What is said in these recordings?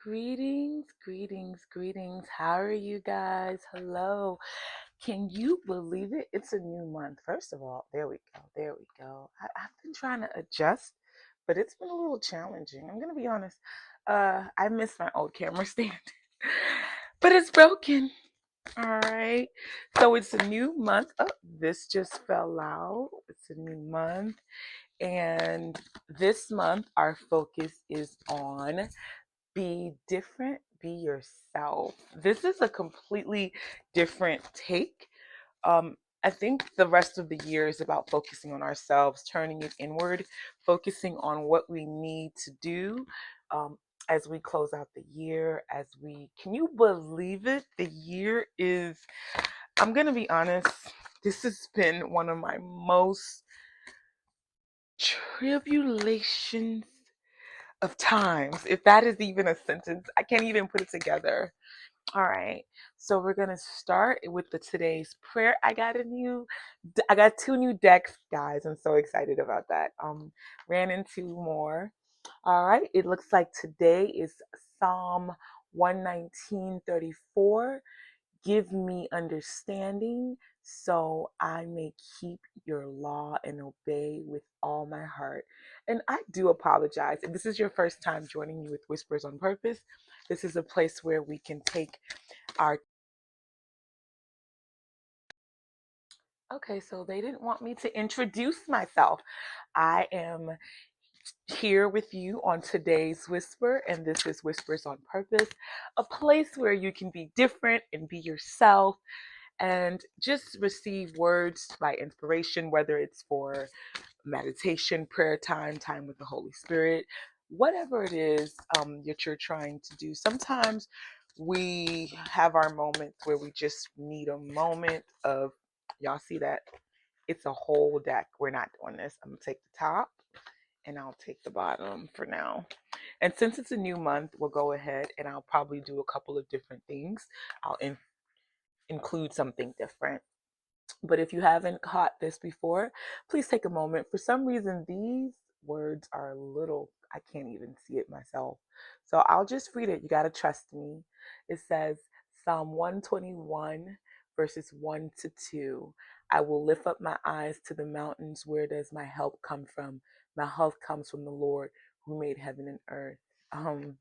Greetings, greetings, greetings. How are you guys? Hello. Can you believe it? It's a new month. First of all, there we go. There we go. I've been trying to adjust, but it's been a little challenging. I'm going to be honest. I missed my old camera stand, but it's broken. All right. So it's a new month. Oh, this just fell out. It's a new month. And this month, our focus is on be different, be yourself. This is a completely different take. Um, I think the rest of the year is about focusing on ourselves, turning it inward, focusing on what we need to do as we close out the year. Can you believe it? The year is, I'm going to be honest, this has been one of my most tribulations of times. If that is even a sentence, I can't even put it together. All right. So we're gonna start with the today's prayer. I got two new decks, guys. I'm so excited about that. Ran into more. All right. It looks like today is Psalm 119:34. Give me understanding so I may keep your law and obey with all my heart. And I do apologize. If this is your first time joining me with Whispers on Purpose, this is a place where we can take our. Okay, so they didn't want me to introduce myself. I am here with you on today's Whisper, and this is Whispers on Purpose, a place where you can be different and be yourself and just receive words by inspiration, whether it's for meditation, prayer time, time with the Holy Spirit, whatever it is that you're trying to do. Sometimes we have our moments where we just need a moment of, y'all see that? It's a whole deck. We're not doing this. I'm going to take the top and I'll take the bottom for now. And since it's a new month, we'll go ahead and I'll probably do a couple of different things. I'll include something different. But if you haven't caught this before, please take a moment. For some reason, these words are a little, I can't even see it myself. So I'll just read it. You got to trust me. It says, Psalm 121, verses 1 to 2. I will lift up my eyes to the mountains. Where does my help come from? My help comes from the Lord who made heaven and earth. I'm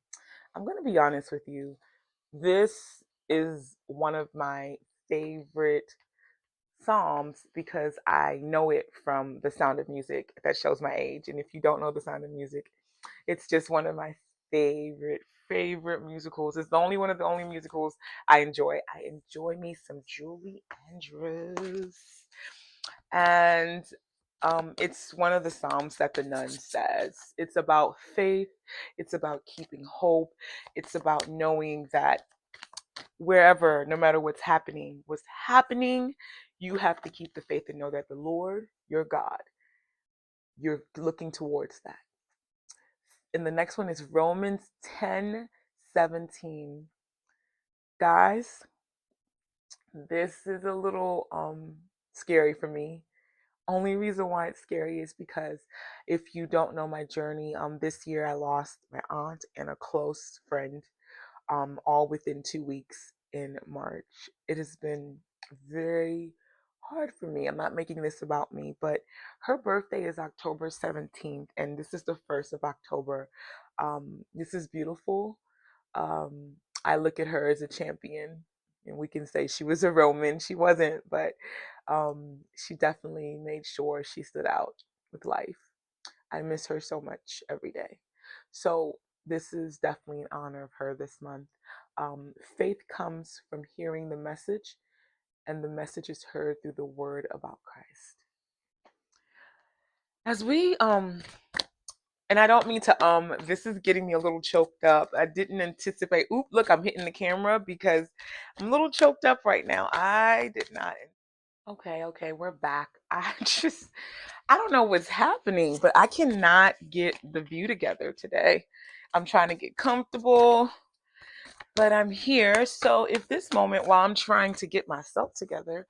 going to be honest with you. This is one of my favorite Psalms because I know it from The Sound of Music. That shows my age. And if you don't know The Sound of Music, it's just one of my favorite musicals. It's the only one of the only musicals I enjoy. I enjoy me some Julie Andrews. And it's one of the Psalms that the nun says. It's about faith. It's about keeping hope. It's about knowing that wherever, no matter what's happening, you have to keep the faith and know that the Lord, your God, you're looking towards that. And the next one is Romans 10:17. Guys, this is a little scary for me. Only reason why it's scary is because if you don't know my journey, this year I lost my aunt and a close friend all within 2 weeks in March. It has been very hard for me. I'm not making this about me, but her birthday is October 17th, and this is the 1st of October. This is beautiful. Um, I look at her as a champion, and we can say she was a Roman. She wasn't, but she definitely made sure she stood out with life. I miss her so much every day. So this is definitely in honor of her this month. Faith comes from hearing the message, and the message is heard through the word about Christ. As we and I don't mean to this is getting me a little choked up. I didn't anticipate. Oop, look, I'm hitting the camera because I'm a little choked up right now. I did not. Okay, we're back. I don't know what's happening, but I cannot get the view together today. I'm trying to get comfortable, but I'm here. So if this moment while I'm trying to get myself together,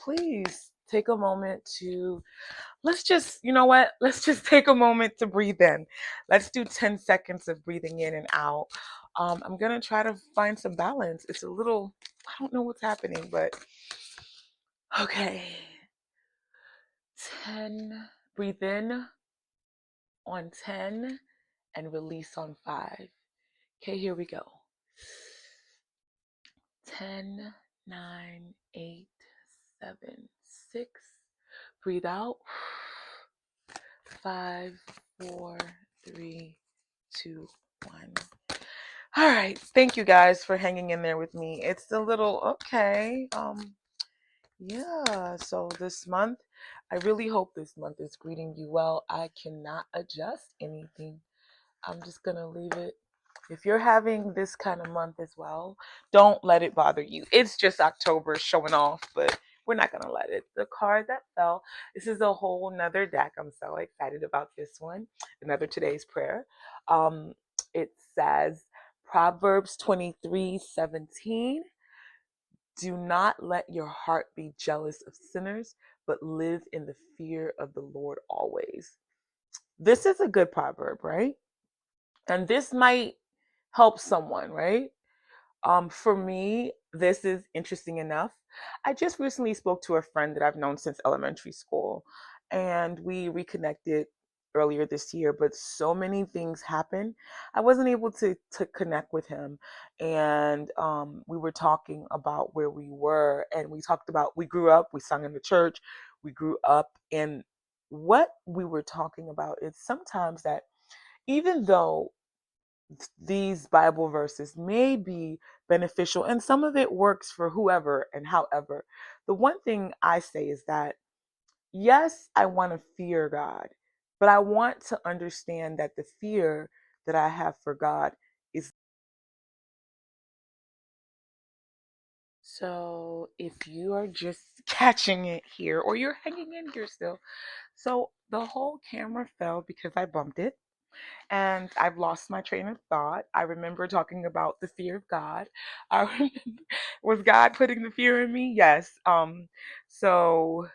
please take a moment to, let's just, you know what? Let's just take a moment to breathe in. Let's do 10 seconds of breathing in and out. I'm going to try to find some balance. It's a little, I don't know what's happening, but okay. 10, breathe in on 10 and release on 5. Okay, here we go. 10, 9, 8, 7, 6. Breathe out. 5, 4, 3, 2, 1. All right. Thank you guys for hanging in there with me. It's a little okay. Yeah. So this month, I really hope this month is greeting you well. I cannot adjust anything. I'm just gonna leave it. If you're having this kind of month as well, don't let it bother you. It's just October showing off, but we're not gonna let it. The card that fell, this is a whole nother deck. I'm so excited about this one. Another today's prayer. It says Proverbs 23:17. Do not let your heart be jealous of sinners, but live in the fear of the Lord always. This is a good proverb, right? And this might help someone, right? For me, this is interesting enough. I just recently spoke to a friend that I've known since elementary school, and we reconnected earlier this year, but so many things happened. I wasn't able to connect with him. And we were talking about where we were, and we talked about we grew up, we sung in the church, we grew up, and what we were talking about is sometimes that even though these Bible verses may be beneficial and some of it works for whoever and however. The one thing I say is that, yes, I want to fear God, but I want to understand that the fear that I have for God is. So if you are just catching it here or you're hanging in here still, so the whole camera fell because I bumped it. And I've lost my train of thought. I remember talking about the fear of God. I remember, was God putting the fear in me? Yes. So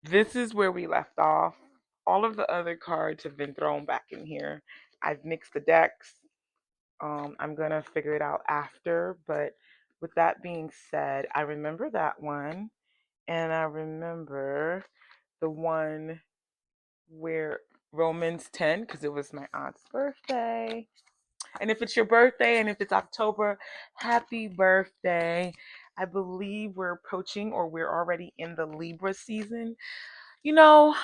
this is where we left off. All of the other cards have been thrown back in here. I've mixed the decks. I'm gonna figure it out after, but with that being said, I remember that one, and I remember the one where Romans 10, because it was my aunt's birthday. And if it's your birthday and if it's October, happy birthday. I believe we're approaching or we're already in the Libra season. You know,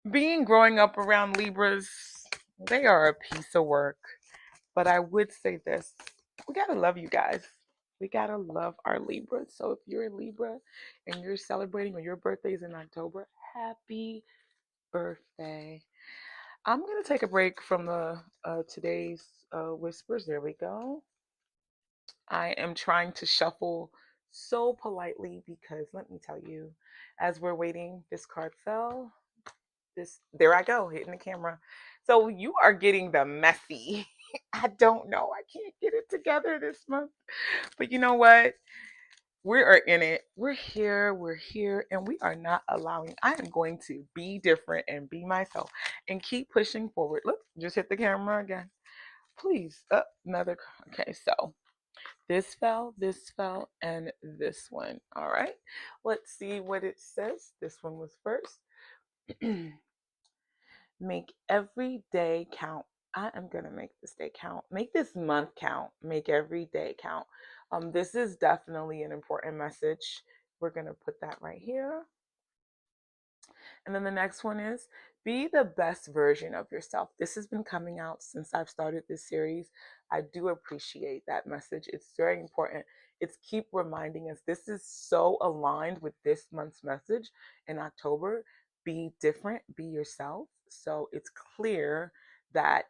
being growing up around Libras, they are a piece of work. But I would say this, we got to love you guys. We got to love our Libras. So if you're a Libra and you're celebrating or your birthday's in October, happy birthday. I'm going to take a break from the today's whispers. There we go. I am trying to shuffle so politely because let me tell you, as we're waiting, this card fell. This There I go, hitting the camera. So you are getting the messy. I don't know. I can't get it together this month. But you know what? We are in it. We're here, and we are not allowing. I am going to be different and be myself and keep pushing forward. Look, just hit the camera again. Please. Another. Okay, so this fell, and this one. All right. Let's see what it says. This one was first. Make every day count. I am going to make this day count. Make this month count. Make every day count. This is definitely an important message. We're going to put that right here. And then the next one is be the best version of yourself. This has been coming out since I've started this series. I do appreciate that message. It's very important. It's keep reminding us this is so aligned with this month's message in October. Be different, be yourself. So it's clear that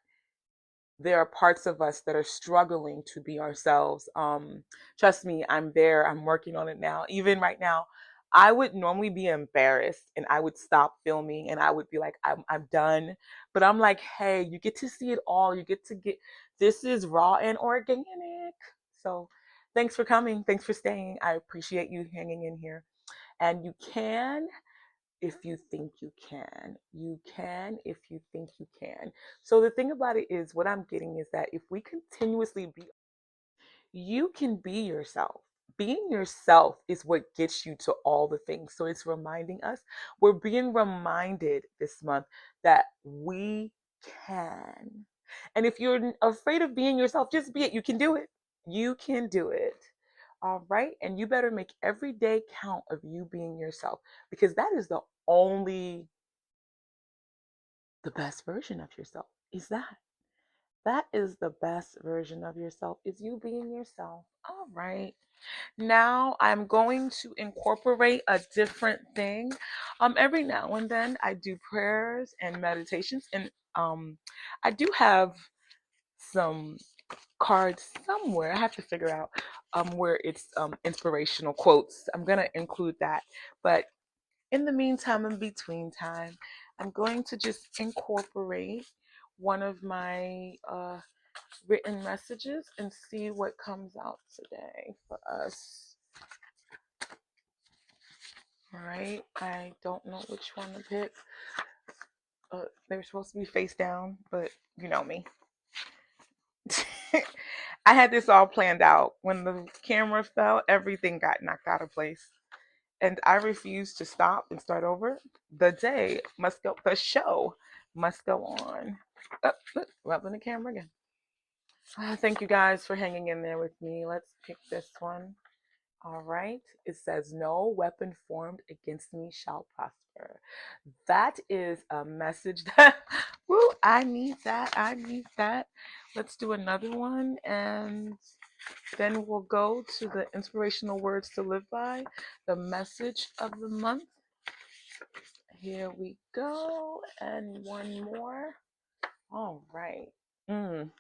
there are parts of us that are struggling to be ourselves. Trust me, I'm there. I'm working on it now. Even right now, I would normally be embarrassed and I would stop filming and I would be like, I'm done. But I'm like, hey, you get to see it all. You get to get, this is raw and organic. So Thanks for coming. Thanks for staying. I appreciate you hanging in here. And you can if you think you can. You can if you think you can. So the thing about it is, what I'm getting is that if we continuously be, you can be yourself. Being yourself is what gets you to all the things. So it's reminding us, we're being reminded this month that we can. And if you're afraid of being yourself, just be it. You can do it. You can do it. All right. And you better make every day count of you being yourself, because that is the best version of yourself. Is that? That is the best version of yourself, is you being yourself. All right. Now I'm going to incorporate a different thing. Every now and then I do prayers and meditations, and I do have some cards somewhere. I have to figure out where it's inspirational quotes. I'm gonna include that, but in the meantime, in between time, I'm going to just incorporate one of my written messages and see what comes out today for us. All right, I don't know which one to pick. They were supposed to be face down, but you know me. I had this all planned out. When the camera fell, everything got knocked out of place. And I refused to stop and start over. The show must go on. Oh, look, rubbing the camera again. Thank you guys for hanging in there with me. Let's pick this one. All right. It says, "No weapon formed against me shall prosper." That is a message that, woo, I need that. I need that. Let's do another one, and then we'll go to the inspirational words to live by, the message of the month. Here we go. And one more. All right. Mm.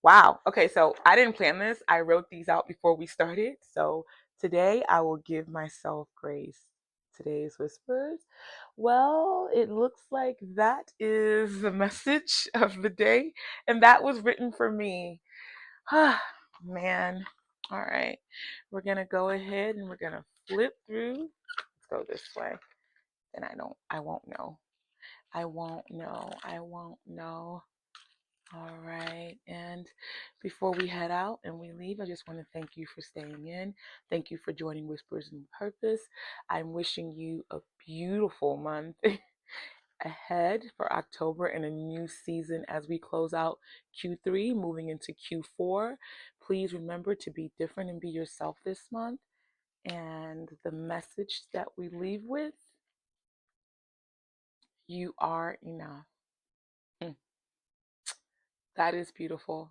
Wow. Okay, so I didn't plan this. I wrote these out before we started. So today I will give myself grace. Today's whispers. Well, it looks like that is the message of the day, and that was written for me. Man. All right. We're going to go ahead and we're going to flip through. Let's go this way. And I won't know. I won't know. I won't know. All right. And before we head out and we leave, I just want to thank you for staying in. Thank you for joining Whispers in Purpose. I'm wishing you a beautiful month ahead for October and a new season as we close out Q3, moving into Q4. Please remember to be different and be yourself this month. And the message that we leave with, you are enough. That is beautiful.